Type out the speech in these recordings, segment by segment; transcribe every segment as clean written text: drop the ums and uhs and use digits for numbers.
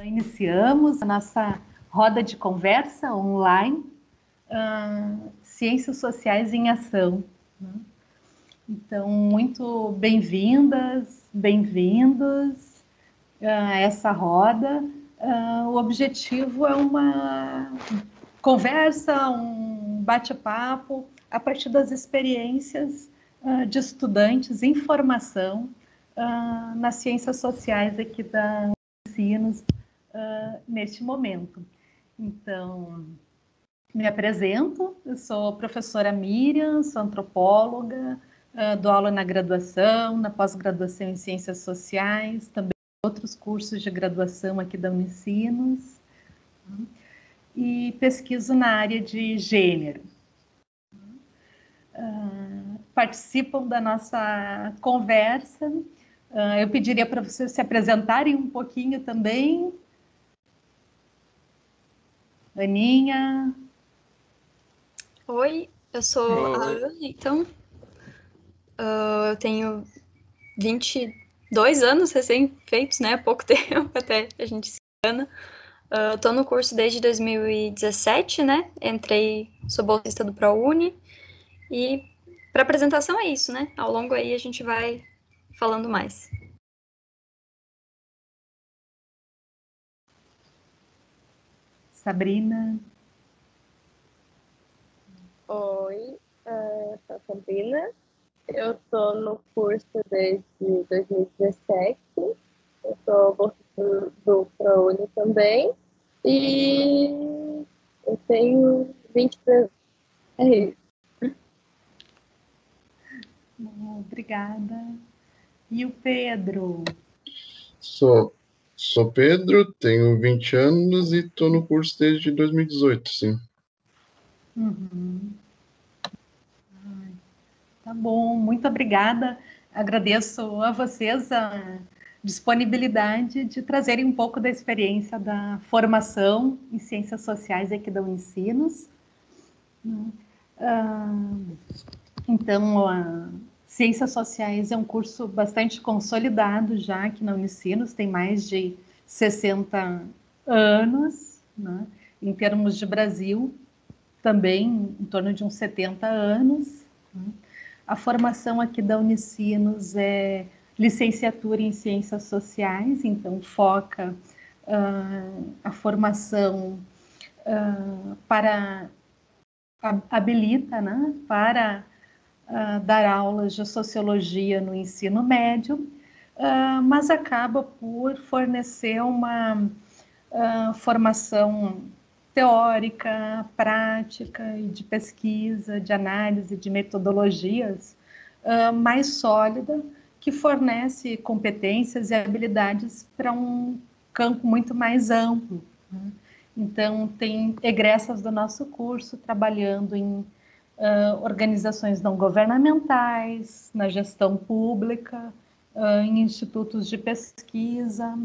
Iniciamos a nossa roda de conversa online, Ciências Sociais em Ação. Então, muito bem-vindas, bem-vindos a essa roda. O objetivo é uma conversa, um bate-papo a partir das experiências de estudantes em formação nas ciências sociais aqui da Unicinos neste momento. Então, me apresento, eu sou a professora Miriam, sou antropóloga, dou aula na graduação, na pós-graduação em Ciências Sociais, também outros cursos de graduação aqui da Unicinos, e pesquiso na área de gênero. Participam da nossa conversa. Eu pediria para vocês se apresentarem um pouquinho também. Aninha. Oi, eu sou a Ana, então. Eu tenho 22 anos recém-feitos, né? Há pouco tempo, até a gente se engana. Tô no curso desde 2017, né? Sou bolsista do ProUni. E para apresentação é isso, né? Ao longo aí a gente vai falando mais. Sabrina. Oi, eu sou a Sabrina. Eu estou no curso desde 2017. Eu sou bolsista do ProUni também. E eu tenho 23 anos. É isso. Obrigada. E o Pedro? Sou Pedro, tenho 20 anos e estou no curso desde 2018, sim. Tá bom, muito obrigada. Agradeço a vocês a disponibilidade de trazerem um pouco da experiência da formação em Ciências Sociais aqui da Unicinos. Então, Ciências Sociais é um curso bastante consolidado já aqui na Unicinos, tem mais de 60 anos, né? Em termos de Brasil, também em torno de uns 70 anos. Né? A formação aqui da Unicinos é licenciatura em Ciências Sociais, então foca a formação habilita, né, para dar aulas de sociologia no ensino médio, mas acaba por fornecer uma formação teórica, prática e de pesquisa, de análise, de metodologias mais sólida, que fornece competências e habilidades para um campo muito mais amplo. Né? Então, tem egressas do nosso curso trabalhando em organizações não governamentais, na gestão pública, em institutos de pesquisa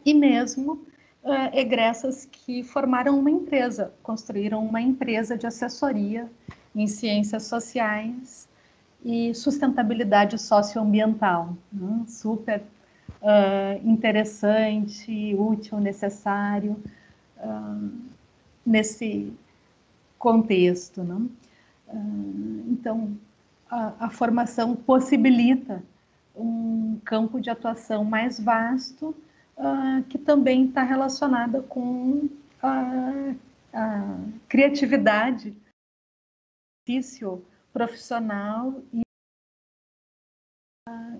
e mesmo egressas que formaram uma empresa, construíram uma empresa de assessoria em ciências sociais e sustentabilidade socioambiental. Né? Super interessante, útil, necessário nesse contexto. Né? Então, a formação possibilita um campo de atuação mais vasto, que também está relacionada com a criatividade, exercício profissional e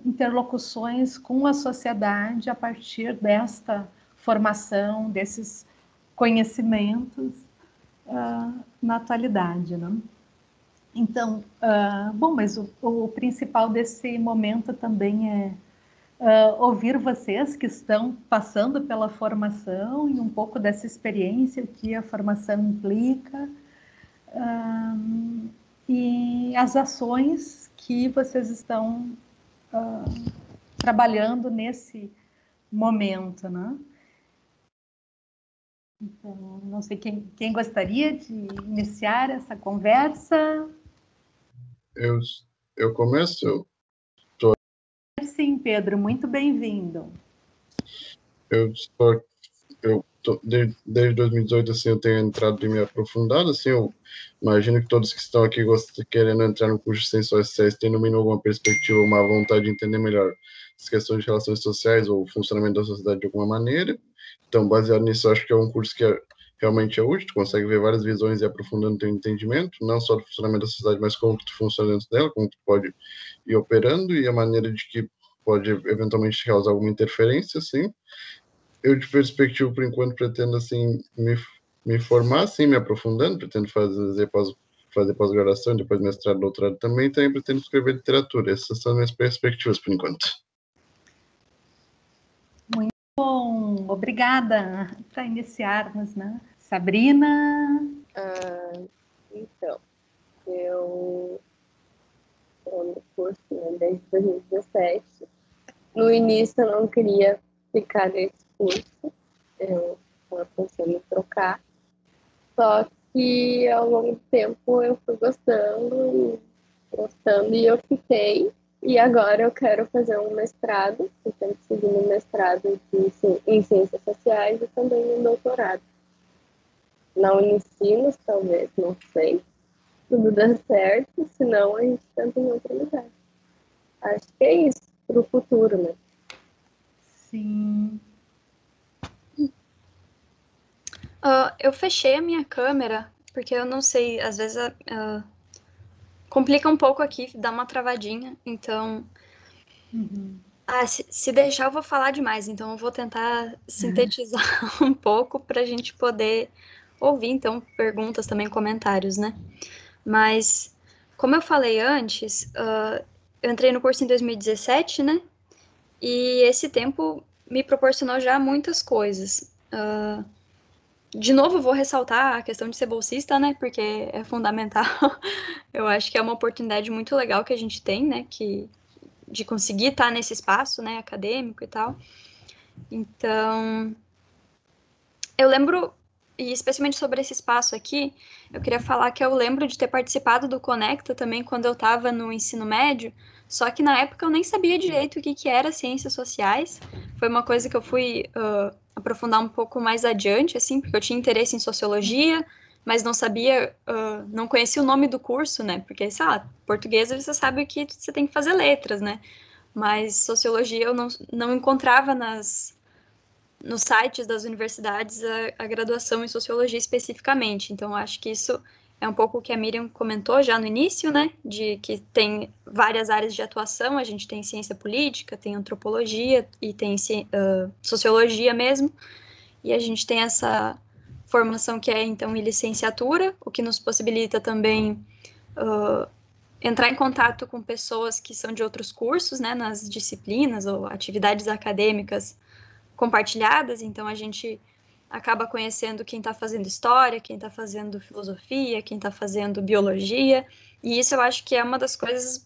interlocuções com a sociedade a partir desta formação, desses conhecimentos na atualidade, né? Então, bom, mas o principal desse momento também é ouvir vocês que estão passando pela formação e um pouco dessa experiência que a formação implica e as ações que vocês estão trabalhando nesse momento, né? Então, não sei quem gostaria de iniciar essa conversa. Eu, eu começo. Sim, Pedro, muito bem-vindo. Eu estou, desde 2018, assim, eu tenho entrado e me aprofundado, assim, eu imagino que todos que estão aqui querendo entrar no curso de Ciências Sociais têm, no mínimo, alguma perspectiva, uma vontade de entender melhor as questões de relações sociais ou o funcionamento da sociedade de alguma maneira. Então, baseado nisso, eu acho que é um curso que realmente é útil, tu consegue ver várias visões e aprofundando teu entendimento, não só do funcionamento da sociedade, mas como que tu funciona dentro dela, como tu pode ir operando e a maneira de que pode eventualmente causar alguma interferência, assim. Eu, de perspectiva, por enquanto, pretendo, assim, me formar, assim, me aprofundando, pretendo fazer pós-graduação, depois mestrado, doutorado também, também pretendo escrever literatura. Essas são as minhas perspectivas, por enquanto. Muito bom, obrigada para iniciarmos, né? Sabrina? Então, eu estou no curso, né, desde 2017. No início eu não queria ficar nesse curso, eu estava pensando em trocar. Só que ao longo do tempo eu fui gostando e eu fiquei. E agora eu quero fazer um mestrado, pretendo seguir um mestrado em Ciências Sociais e também um doutorado. Na Unicinos, talvez, não sei. Tudo dá certo, senão a gente tenta em outro lugar. Acho que é isso para o futuro, né? Sim. Eu fechei a minha câmera, porque eu não sei, às vezes complica um pouco aqui, dá uma travadinha, então... se deixar eu vou falar demais, então eu vou tentar sintetizar um pouco para a gente poder ouvir, então, perguntas também, comentários, né? Mas, como eu falei antes, eu entrei no curso em 2017, né? E esse tempo me proporcionou já muitas coisas. De novo, eu vou ressaltar a questão de ser bolsista, né? Porque é fundamental. Eu acho que é uma oportunidade muito legal que a gente tem, né? De conseguir estar nesse espaço, né? Acadêmico e tal. Então, eu lembro, e especialmente sobre esse espaço aqui, eu queria falar que eu lembro de ter participado do Conecta também quando eu estava no ensino médio, só que na época eu nem sabia direito o que era ciências sociais. Foi uma coisa que eu fui aprofundar um pouco mais adiante, assim, porque eu tinha interesse em sociologia, mas não sabia, não conhecia o nome do curso, né? Porque, sei lá, português você sabe que você tem que fazer letras, né? Mas sociologia eu não encontrava nos sites das universidades a graduação em sociologia especificamente. Então, acho que isso é um pouco o que a Miriam comentou já no início, né? De que tem várias áreas de atuação. A gente tem ciência política, tem antropologia e tem sociologia mesmo. E a gente tem essa formação que é, então, em licenciatura, o que nos possibilita também entrar em contato com pessoas que são de outros cursos, né? Nas disciplinas ou atividades acadêmicas compartilhadas, então a gente acaba conhecendo quem está fazendo história, quem está fazendo filosofia, quem está fazendo biologia, e isso eu acho que é uma das coisas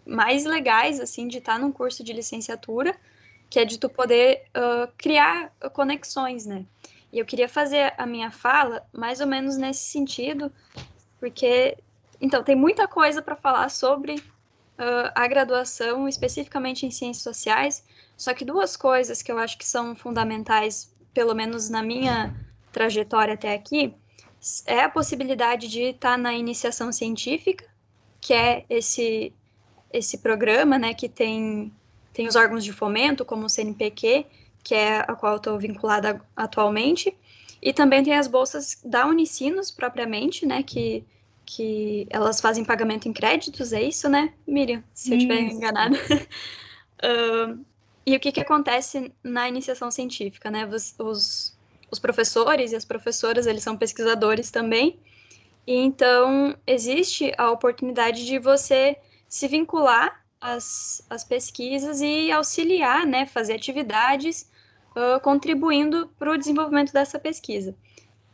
mais legais, assim, de estar num curso de licenciatura, que é de tu poder criar conexões, né? E eu queria fazer a minha fala mais ou menos nesse sentido, porque, então, tem muita coisa para falar sobre a graduação, especificamente em ciências sociais, só que duas coisas que eu acho que são fundamentais, pelo menos na minha trajetória até aqui, é a possibilidade de estar na iniciação científica, que é esse programa, né, que tem os órgãos de fomento, como o CNPq, que é a qual eu estou vinculada atualmente, e também tem as bolsas da Unicinos, propriamente, né, que elas fazem pagamento em créditos, é isso, né, Miriam? Se eu estiver enganada. E o que acontece na iniciação científica, né? Os professores e as professoras, eles são pesquisadores também, e então existe a oportunidade de você se vincular às pesquisas e auxiliar, né, fazer atividades contribuindo para o desenvolvimento dessa pesquisa.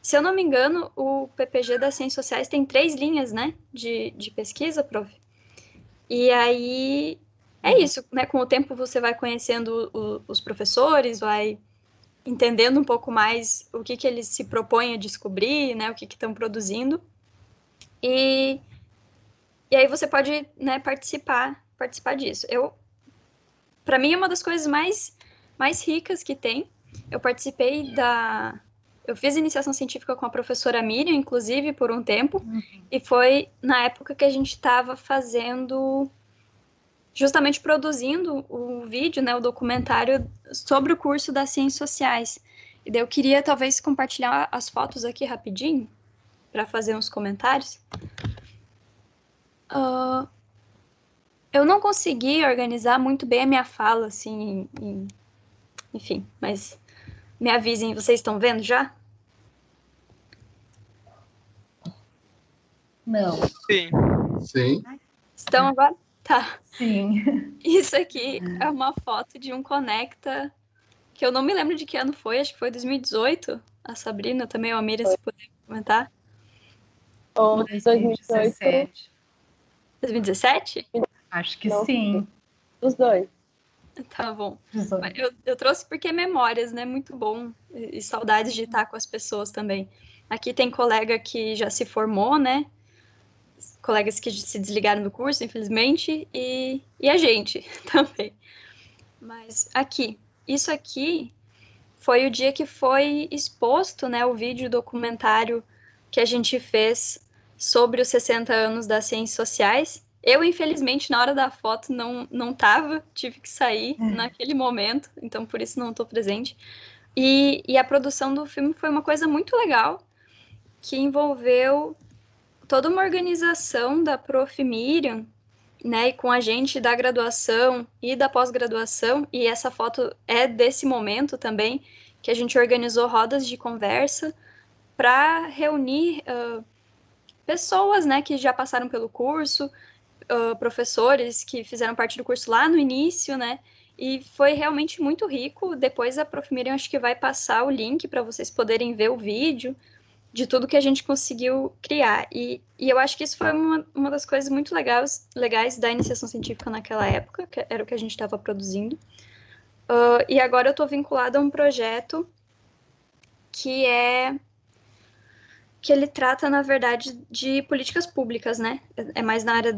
Se eu não me engano, o PPG das Ciências Sociais tem 3 linhas, né, de pesquisa, prof. E aí é isso, né? Com o tempo você vai conhecendo os professores, vai entendendo um pouco mais o que eles se propõem a descobrir, né, o que estão produzindo. E aí você pode, né, participar disso. Para mim, é uma das coisas mais ricas que tem. Eu fiz iniciação científica com a professora Miriam, inclusive, por um tempo, e foi na época que a gente estava justamente produzindo o vídeo, né, o documentário sobre o curso das Ciências Sociais. E daí eu queria, talvez, compartilhar as fotos aqui rapidinho, para fazer uns comentários. Eu não consegui organizar muito bem a minha fala, assim, enfim, mas me avisem, vocês estão vendo já? Não. Sim. Sim. Estão agora? Tá. Sim. Isso aqui é uma foto de um Conecta, que eu não me lembro de que ano foi, acho que foi 2018. A Sabrina também, ou a Miriam, se puder comentar. Ou 2017. 2017? Acho que Não. sim. Os dois. Tá bom. 18. Eu trouxe porque é memórias, né? Muito bom. E saudades de estar com as pessoas também. Aqui tem colega que já se formou, né? Colegas que se desligaram do curso, infelizmente, e a gente também. Mas isso aqui foi o dia que foi exposto, né, o vídeo documentário que a gente fez sobre os 60 anos das ciências sociais. Eu, infelizmente, na hora da foto não tava, tive que sair naquele momento, então por isso não estou presente. E a produção do filme foi uma coisa muito legal, que envolveu toda uma organização da Prof. Miriam, né, e com a gente da graduação e da pós-graduação, e essa foto é desse momento também, que a gente organizou rodas de conversa para reunir pessoas, né, que já passaram pelo curso, professores que fizeram parte do curso lá no início, né, e foi realmente muito rico. Depois a Prof. Miriam acho que vai passar o link para vocês poderem ver o vídeo de tudo que a gente conseguiu criar. E eu acho que isso foi uma das coisas muito legais da iniciação científica naquela época, que era o que a gente estava produzindo. E agora eu estou vinculada a um projeto que ele trata, na verdade, de políticas públicas, né? É mais na área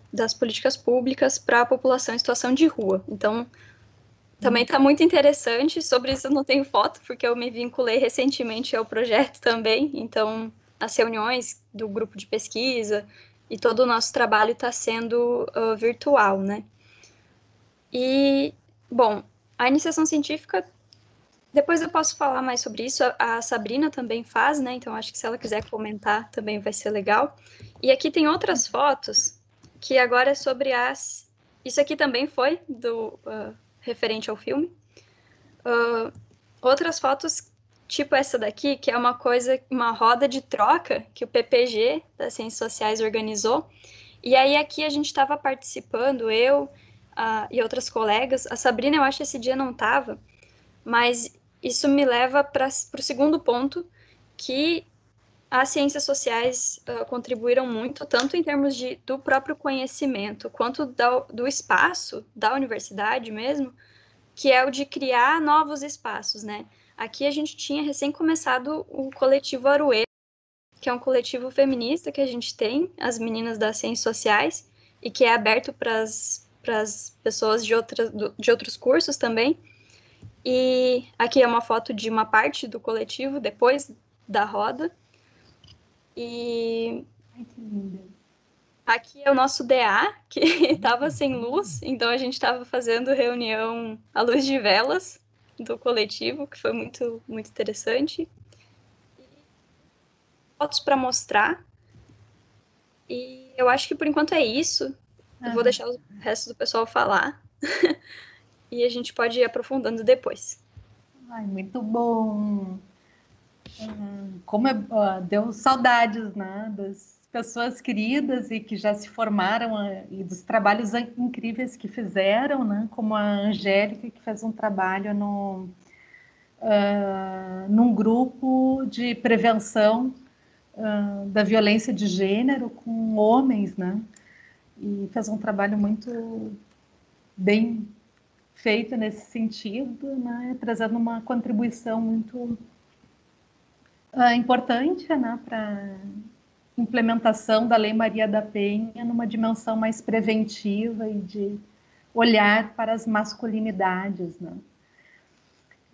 das políticas públicas para a população em situação de rua. Então, também está muito interessante. Sobre isso eu não tenho foto, porque eu me vinculei recentemente ao projeto também. Então, as reuniões do grupo de pesquisa e todo o nosso trabalho está sendo virtual, né? E, bom, a iniciação científica, depois eu posso falar mais sobre isso. A Sabrina também faz, né? Então, acho que se ela quiser comentar também vai ser legal. E aqui tem outras fotos, que agora é sobre as... Isso aqui também foi referente ao filme. Outras fotos, tipo essa daqui, que é uma roda de troca que o PPG das Ciências Sociais organizou. E aí aqui a gente estava participando, eu e outras colegas. A Sabrina, eu acho que esse dia não estava, mas isso me leva para o segundo ponto, que as ciências sociais contribuíram muito, tanto em termos do próprio conhecimento, quanto do espaço da universidade mesmo, que é o de criar novos espaços, né? Aqui a gente tinha recém começado o coletivo Aruê, que é um coletivo feminista que a gente tem, as meninas das ciências sociais, e que é aberto para as pessoas de outros cursos também. E aqui é uma foto de uma parte do coletivo, depois da roda. E Ai, que linda. aqui é o nosso DA, que estava sem luz, então a gente estava fazendo reunião à luz de velas do coletivo, que foi muito, muito interessante. Fotos para mostrar. E eu acho que por enquanto é isso. Eu vou deixar o resto do pessoal falar. E a gente pode ir aprofundando depois. Ai, muito bom. Como deu saudades, né, das pessoas queridas e que já se formaram e dos trabalhos incríveis que fizeram, né, como a Angélica, que fez um trabalho num grupo de prevenção da violência de gênero com homens, né, e fez um trabalho muito bem feito nesse sentido, né, trazendo uma contribuição muito importante, né, para implementação da Lei Maria da Penha numa dimensão mais preventiva e de olhar para as masculinidades, né?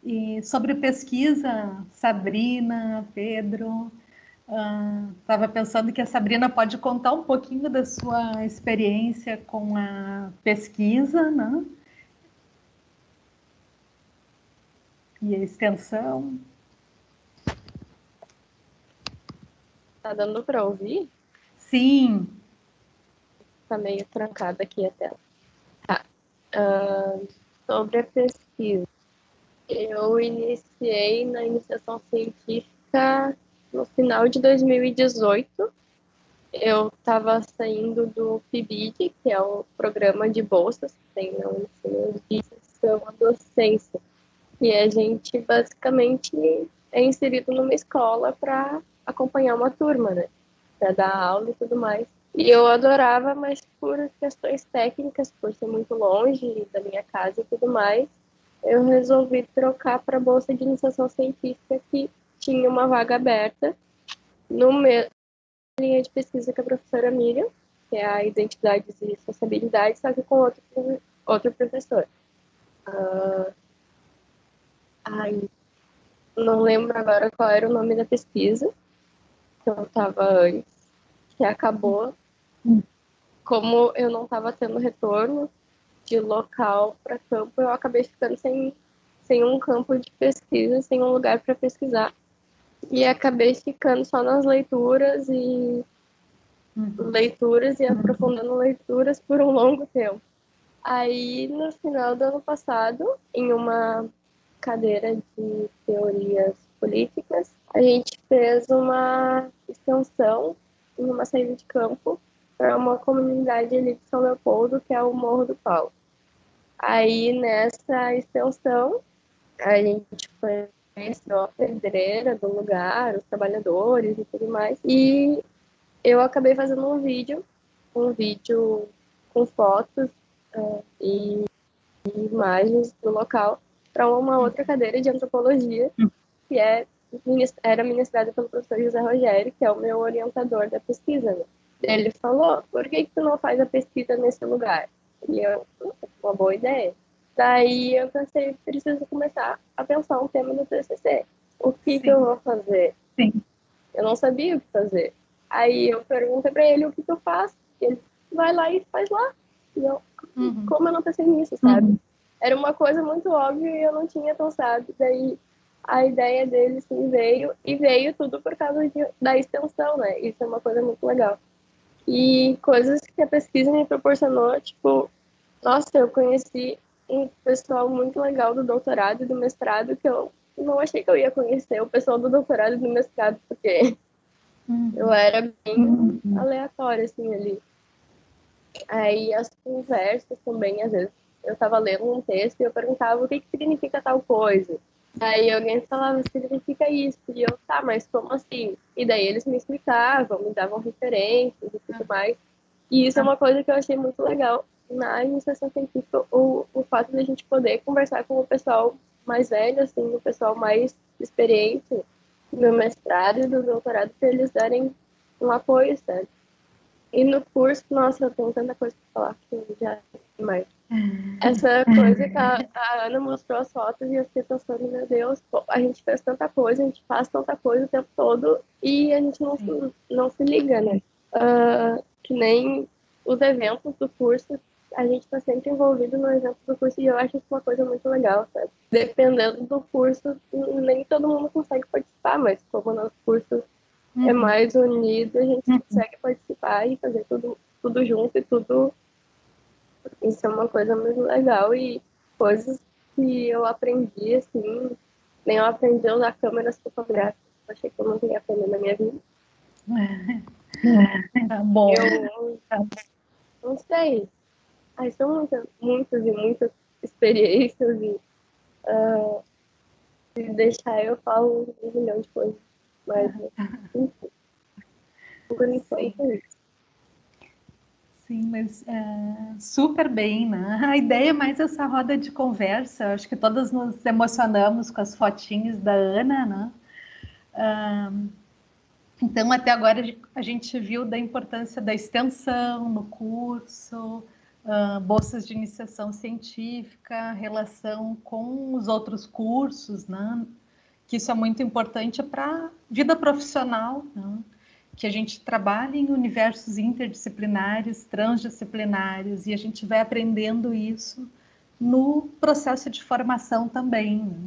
E sobre pesquisa, Sabrina, Pedro, estava pensando que a Sabrina pode contar um pouquinho da sua experiência com a pesquisa, né? E a extensão. Tá dando para ouvir? Sim. Tá meio trancada aqui a tela. Tá. Sobre a pesquisa. Eu iniciei na iniciação científica no final de 2018. Eu estava saindo do PIBID, que é o programa de bolsas que tem na Unicef de iniciação à docência. E a gente basicamente é inserido numa escola para acompanhar uma turma, né? Para dar aula e tudo mais. E eu adorava, mas por questões técnicas, por ser muito longe da minha casa e tudo mais, eu resolvi trocar para a bolsa de iniciação científica, que tinha uma vaga aberta no linha de pesquisa com a professora Miriam, que é a Identidades e Sociabilidade, só que com outro professor. Não lembro agora qual era o nome da pesquisa que eu estava antes, que acabou. Como eu não estava tendo retorno de local para campo, eu acabei ficando sem um campo de pesquisa, sem um lugar para pesquisar. E acabei ficando só nas leituras e aprofundando leituras por um longo tempo. Aí, no final do ano passado, em uma cadeira de teorias políticas, a gente fez uma extensão em uma saída de campo para uma comunidade ali de São Leopoldo, que é o Morro do Pau. Aí, nessa extensão, a gente conheceu a pedreira do lugar, os trabalhadores e tudo mais. E eu acabei fazendo um vídeo com fotos e imagens do local para uma outra cadeira de antropologia, que era ministrada pelo professor José Rogério, que é o meu orientador da pesquisa. Né? Ele falou, por que tu não faz a pesquisa nesse lugar? E eu, uma boa ideia. Daí eu pensei, preciso começar a pensar um tema do TCC. O que eu vou fazer? Sim. Eu não sabia o que fazer. Aí eu perguntei para ele o que eu faço. Ele vai lá e faz lá. E eu, como eu não pensei nisso, sabe? Era uma coisa muito óbvia e eu não tinha pensado. Daí a ideia dele sim veio, e veio tudo por causa da extensão, né? Isso é uma coisa muito legal. E coisas que a pesquisa me proporcionou, tipo, nossa, eu conheci um pessoal muito legal do doutorado e do mestrado que eu não achei que eu ia conhecer o pessoal do doutorado e do mestrado, porque eu era bem aleatória, assim, ali. Aí as conversas também, às vezes, eu estava lendo um texto e eu perguntava o que significa tal coisa. Aí alguém falava, significa isso. E eu, tá, mas como assim? E daí eles me explicavam, me davam referências e tudo mais. E isso é uma coisa que eu achei muito legal na iniciação científica, o fato de a gente poder conversar com o pessoal mais velho, assim, o pessoal mais experiente do mestrado e do doutorado, para eles darem um apoio, sabe? E no curso, nossa, eu tenho tanta coisa para falar que eu já mais. Essa coisa que a Ana mostrou as fotos e eu fiquei pensando, meu Deus, pô, a gente fez tanta coisa, a gente faz tanta coisa o tempo todo e a gente não se liga, né? Que nem os eventos do curso, a gente está sempre envolvido no evento do curso e eu acho isso uma coisa muito legal, sabe? Dependendo do curso, nem todo mundo consegue participar, mas como o nosso curso é mais unido, a gente consegue participar e fazer tudo junto e tudo. Isso é uma coisa muito legal e coisas que eu aprendi, assim, nem eu aprendi a usar câmeras fotográficas. Achei que eu não ia aprender na minha vida. Tá bom. Eu não sei. Ai, são muitas e muitas experiências e se deixar eu falo 1 milhão de coisas. Mas, enfim, por enquanto é isso. Sim, mas super bem, né? A ideia é mais essa roda de conversa. Acho que todas nos emocionamos com as fotinhas da Ana, né? Então, até agora, a gente viu da importância da extensão no curso, bolsas de iniciação científica, relação com os outros cursos, né? Que isso é muito importante para a vida profissional, né? Que a gente trabalha em universos interdisciplinares, transdisciplinares, e a gente vai aprendendo isso no processo de formação também, né?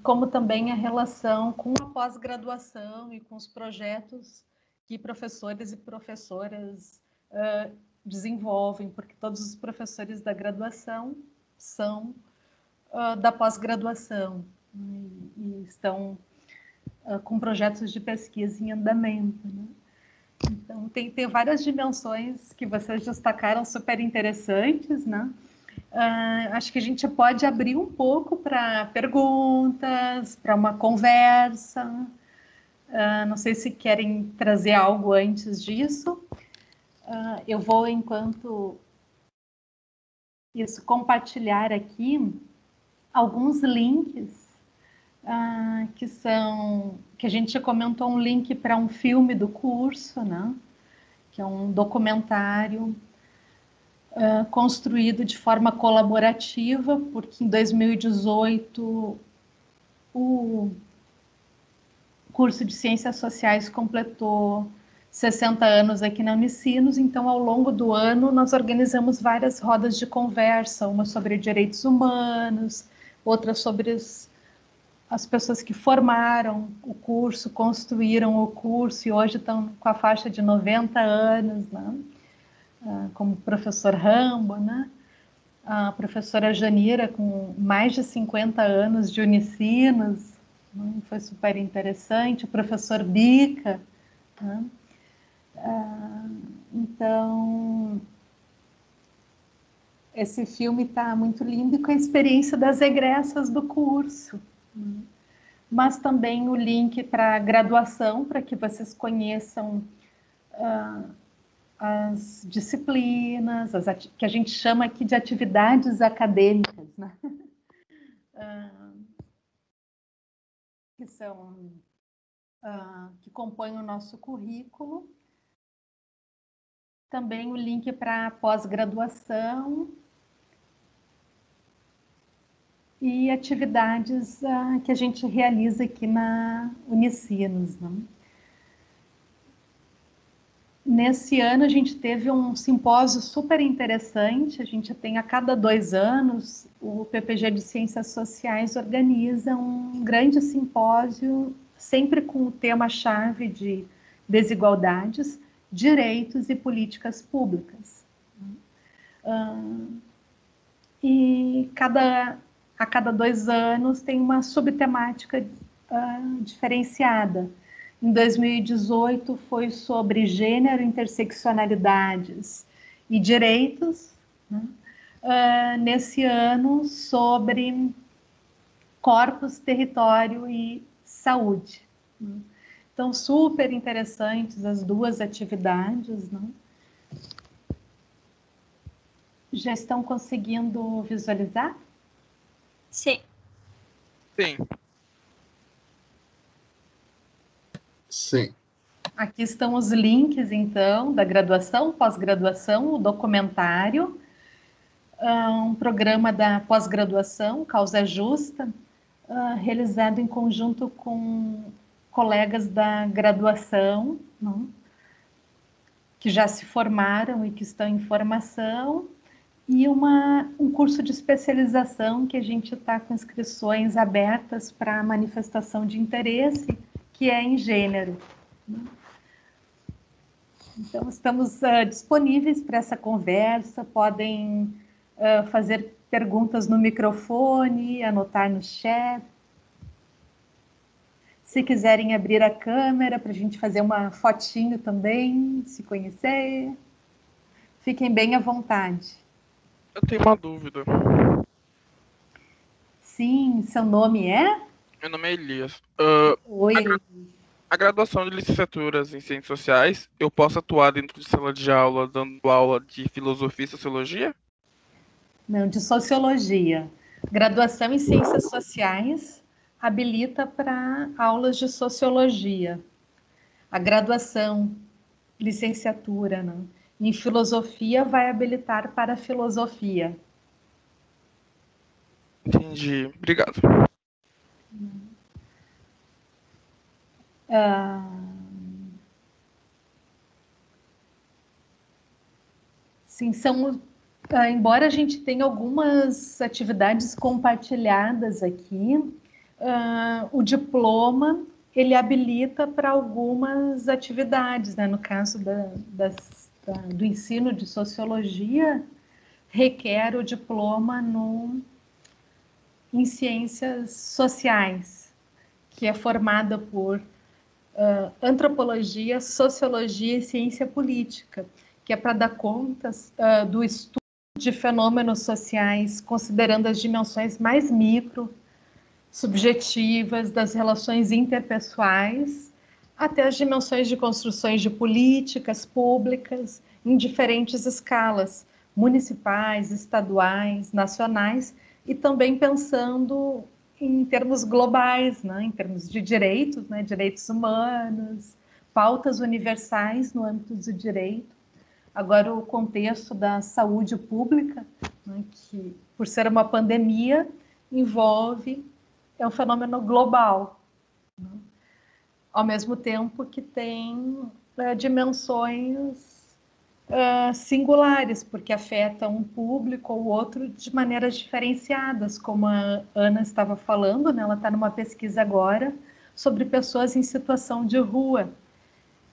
Como também a relação com a pós-graduação e com os projetos que professores e professoras desenvolvem, porque todos os professores da graduação são da pós-graduação, né? E estão com projetos de pesquisa em andamento, né? Então, tem várias dimensões que vocês destacaram super interessantes, né? Acho que a gente pode abrir um pouco para perguntas, para uma conversa. Não sei se querem trazer algo antes disso. Eu vou, enquanto isso, compartilhar aqui alguns links que a gente comentou, um link para um filme do curso, né? Que é um documentário construído de forma colaborativa, porque em 2018 o curso de Ciências Sociais completou 60 anos aqui na Unicinos, então ao longo do ano nós organizamos várias rodas de conversa, uma sobre direitos humanos, outra sobre as pessoas que formaram o curso, construíram o curso e hoje estão com a faixa de 90 anos, né? Como o professor Rambo, né? A professora Janira, com mais de 50 anos de Unicinos, né? Foi super interessante, o professor Bica, né? Então, esse filme está muito lindo e com a experiência das egressas do curso, né? Mas também o link para a graduação, para que vocês conheçam as disciplinas, que a gente chama aqui de atividades acadêmicas, né? Que são que compõem o nosso currículo. Também o link para pós-graduação e atividades que a gente realiza aqui na Unicinos, né? Nesse ano a gente teve um simpósio super interessante. A gente tem a cada 2 anos, o PPG de Ciências Sociais organiza um grande simpósio, sempre com o tema-chave de desigualdades, direitos e políticas públicas. E a cada 2 anos tem uma subtemática diferenciada. Em 2018 foi sobre gênero, interseccionalidades e direitos, né? Nesse ano sobre corpos, território e saúde, né? Então, super interessantes as duas atividades, né? Já estão conseguindo visualizar? Sim. Sim. Sim. Aqui estão os links, então, da graduação, pós-graduação, o documentário, um programa da pós-graduação, Causa Justa, realizado em conjunto com colegas da graduação, né, que já se formaram e que estão em formação, e um curso de especialização que a gente está com inscrições abertas para manifestação de interesse, que é em gênero, né? Então, estamos disponíveis para essa conversa, podem fazer perguntas no microfone, anotar no chat. Se quiserem abrir a câmera para a gente fazer uma fotinho também, se conhecer, fiquem bem à vontade. Eu tenho uma dúvida. Sim, seu nome é? Meu nome é Elias. Oi, Elias. A graduação de licenciaturas em Ciências Sociais, eu posso atuar dentro de sala de aula, dando aula de filosofia e sociologia? Não, de sociologia. Graduação em ciências sociais habilita para aulas de sociologia. A graduação, licenciatura, né, em filosofia vai habilitar para filosofia. Entendi. Obrigado. Sim, embora a gente tenha algumas atividades compartilhadas aqui, o diploma ele habilita para algumas atividades, né? No caso do ensino de sociologia, requer o diploma em ciências sociais, que é formada por antropologia, sociologia e ciência política, que é para dar conta do estudo de fenômenos sociais, considerando as dimensões mais micro, subjetivas das relações interpessoais, até as dimensões de construções de políticas públicas em diferentes escalas, municipais, estaduais, nacionais, e também pensando em termos globais, né, em termos de direitos, né, direitos humanos, pautas universais no âmbito do direito. Agora, o contexto da saúde pública, né, que, por ser uma pandemia, é um fenômeno global, né, ao mesmo tempo que tem dimensões singulares, porque afeta um público ou outro de maneiras diferenciadas, como a Ana estava falando, né, ela está numa pesquisa agora sobre pessoas em situação de rua,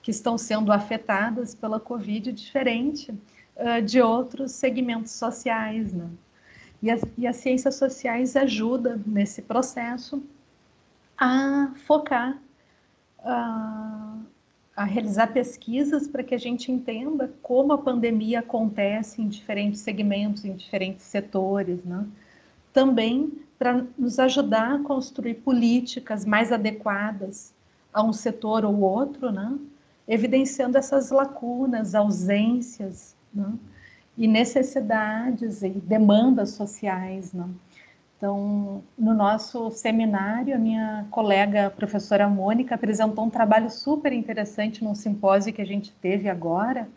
que estão sendo afetadas pela Covid, diferente de outros segmentos sociais, né? E as ciências sociais ajudam nesse processo a focar, a realizar pesquisas para que a gente entenda como a pandemia acontece em diferentes segmentos, em diferentes setores, né? Também para nos ajudar a construir políticas mais adequadas a um setor ou outro, né? Evidenciando essas lacunas, ausências, né? E necessidades e demandas sociais, né? Então, no nosso seminário, a minha colega a professora Mônica apresentou um trabalho super interessante num simpósio que a gente teve agora.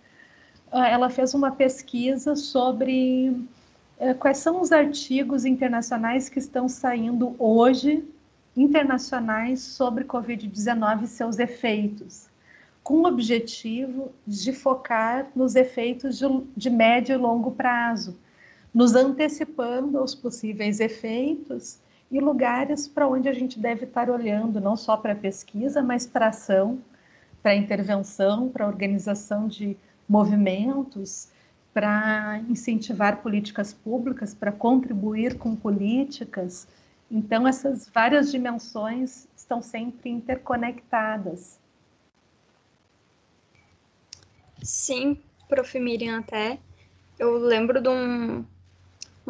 Ela fez uma pesquisa sobre quais são os artigos internacionais que estão saindo hoje, internacionais, sobre Covid-19 e seus efeitos, com o objetivo de focar nos efeitos de médio e longo prazo, nos antecipando aos possíveis efeitos e lugares para onde a gente deve estar olhando, não só para a pesquisa, mas para a ação, para a intervenção, para a organização de movimentos, para incentivar políticas públicas, para contribuir com políticas. Então, essas várias dimensões estão sempre interconectadas. Sim, Prof. Miriam, até. Eu lembro de um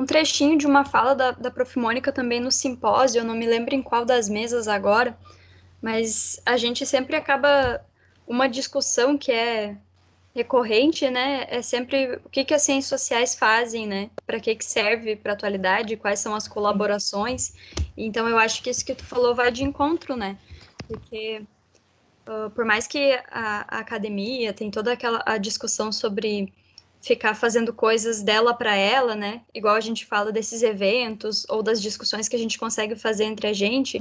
trechinho de uma fala da Prof. Mônica também no simpósio, eu não me lembro em qual das mesas agora, mas a gente sempre acaba, uma discussão que é recorrente, né, é sempre o que as ciências sociais fazem, né, para que serve para a atualidade, quais são as colaborações. Então eu acho que isso que tu falou vai de encontro, né, porque por mais que a academia tem toda a discussão sobre ficar fazendo coisas dela para ela, né? Igual a gente fala desses eventos ou das discussões que a gente consegue fazer entre a gente.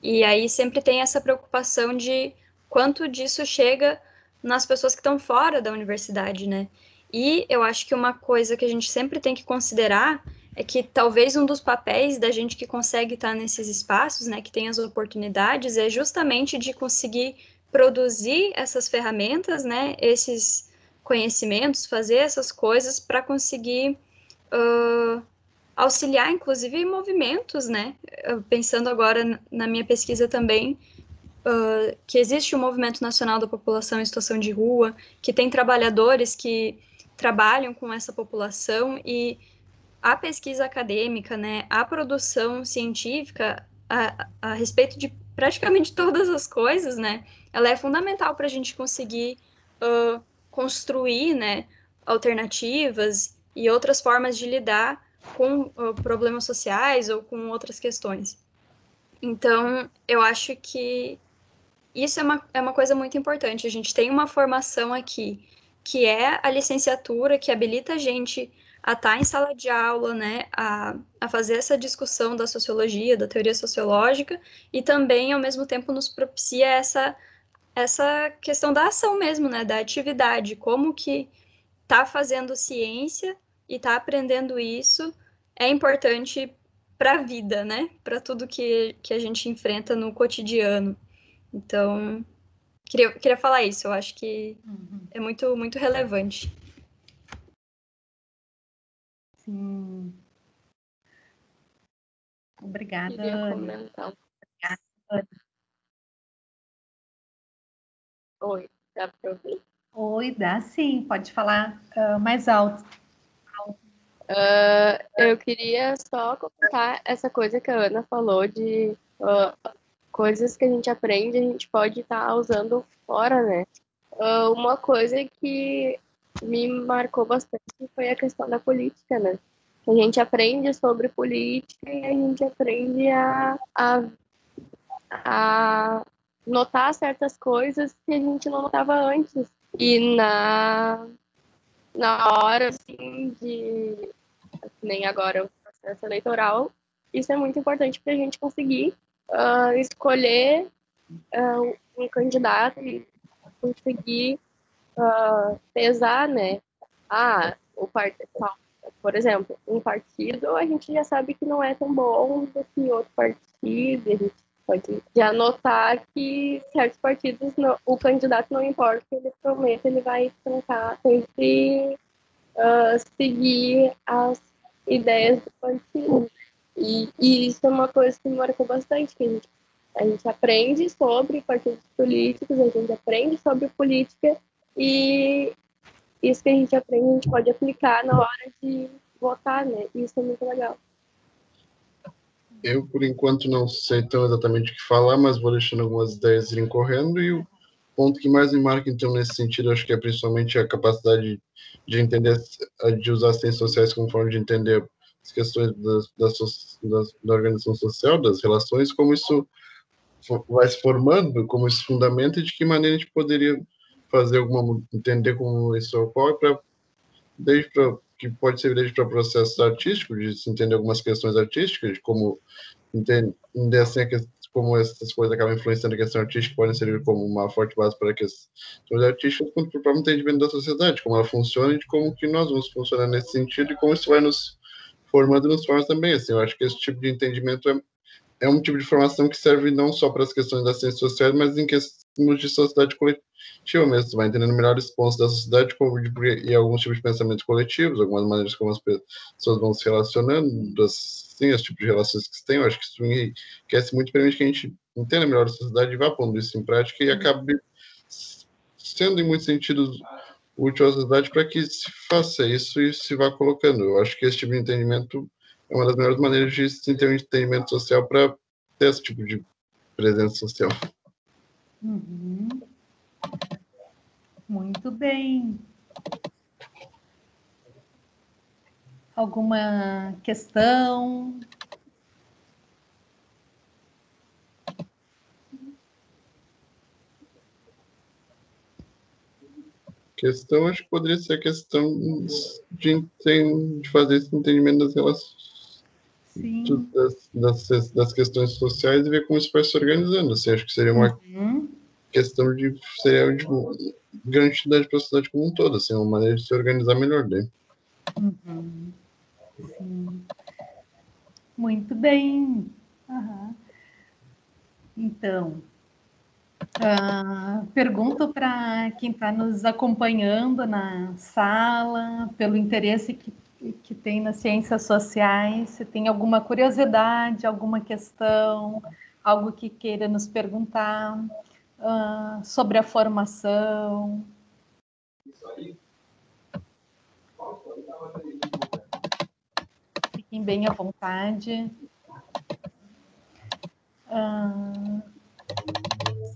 E aí sempre tem essa preocupação de quanto disso chega nas pessoas que estão fora da universidade, né? E eu acho que uma coisa que a gente sempre tem que considerar é que talvez um dos papéis da gente que consegue estar nesses espaços, né, que tem as oportunidades, é justamente de conseguir produzir essas ferramentas, né, esses conhecimentos, fazer essas coisas para conseguir auxiliar, inclusive, movimentos, né? Pensando agora na minha pesquisa também, que existe o Movimento Nacional da População em Situação de Rua, que tem trabalhadores que trabalham com essa população e a pesquisa acadêmica, né, a produção científica a respeito de praticamente todas as coisas, né, ela é fundamental para a gente conseguir construir, né, alternativas e outras formas de lidar com problemas sociais ou com outras questões. Então, eu acho que isso é uma coisa muito importante. A gente tem uma formação aqui, que é a licenciatura, que habilita a gente a estar em sala de aula, né, a fazer essa discussão da sociologia, da teoria sociológica, e também, ao mesmo tempo, nos propicia essa questão da ação mesmo, né, da atividade, como que tá fazendo ciência e tá aprendendo isso é importante para a vida, né, para tudo que a gente enfrenta no cotidiano. Então, queria falar isso, eu acho que é muito, muito relevante. Sim. Obrigada, Queria Anne. comentar. Obrigada. Oi, dá para ouvir? Oi, dá sim, pode falar mais alto. Eu queria só comentar essa coisa que a Ana falou de coisas que a gente aprende, a gente pode estar usando fora, né? Uma coisa que me marcou bastante foi a questão da política, né? A gente aprende sobre política e a gente aprende a notar certas coisas que a gente não notava antes. E na hora, assim, nem agora o processo eleitoral, isso é muito importante para a gente conseguir escolher um candidato e conseguir pesar, né? O partido, por exemplo, um partido a gente já sabe que não é tão bom do que outro partido, a gente pode já notar que certos partidos, o candidato não importa o que ele prometa, ele vai tentar sempre seguir as ideias do partido. E isso é uma coisa que me marcou bastante, que a gente aprende sobre partidos políticos, a gente aprende sobre política e isso que a gente aprende a gente pode aplicar na hora de votar, né? E isso é muito legal. Eu, por enquanto, não sei tão exatamente o que falar, mas vou deixando algumas ideias irem correndo. E o ponto que mais me marca, então, nesse sentido, acho que é principalmente a capacidade de entender, de usar as ciências sociais como forma de entender as questões da organização social, das relações, como isso vai se formando, como isso fundamenta e de que maneira a gente poderia fazer entender como isso ocorre, que pode ser desde para processos artísticos, de se entender algumas questões artísticas, de como entender assim, como essas coisas acabam influenciando a questão artística, podem servir como uma forte base para questões artísticas, quanto para o próprio entendimento da sociedade, como ela funciona e de como que nós vamos funcionar nesse sentido e como isso vai nos formando e nos forma também. Assim, eu acho que esse tipo de entendimento é um tipo de formação que serve não só para as questões das ciências sociais, mas em questões de sociedade coletiva mesmo. Você vai entendendo melhores pontos da sociedade e alguns tipos de pensamentos coletivos, algumas maneiras como as pessoas vão se relacionando, assim, esse tipo de relações que se tem. Eu acho que isso enriquece muito, permite que a gente entenda melhor a sociedade e vá pondo isso em prática e acabe sendo, em muitos sentidos, útil à sociedade para que se faça isso e se vá colocando. Eu acho que esse tipo de entendimento é uma das melhores maneiras de se ter um entendimento social para ter esse tipo de presença social. Muito bem. Alguma questão? Questão, acho que poderia ser a questão de fazer esse entendimento das relações, das questões sociais e ver como isso vai se organizando. Assim, acho que seria uma questão seria de grande utilidade para a sociedade como um todo, assim, uma maneira de se organizar melhor daí. Sim. Muito bem. Então, pergunto para quem está nos acompanhando na sala, pelo interesse que tem nas ciências sociais, se tem alguma curiosidade, alguma questão, algo que queira nos perguntar sobre a formação. Fiquem bem à vontade.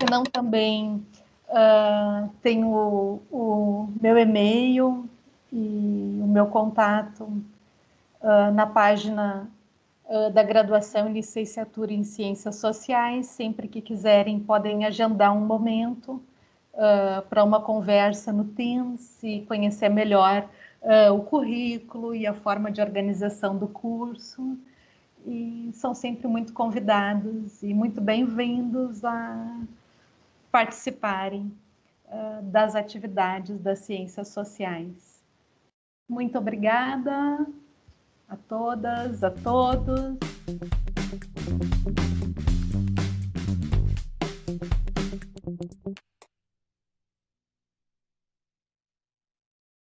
Se não, também tem o meu e-mail e o meu contato na página da graduação e licenciatura em Ciências Sociais. Sempre que quiserem, podem agendar um momento para uma conversa no Teams e conhecer melhor o currículo e a forma de organização do curso. E são sempre muito convidados e muito bem-vindos a participarem das atividades das ciências sociais. Muito obrigada a todas, a todos.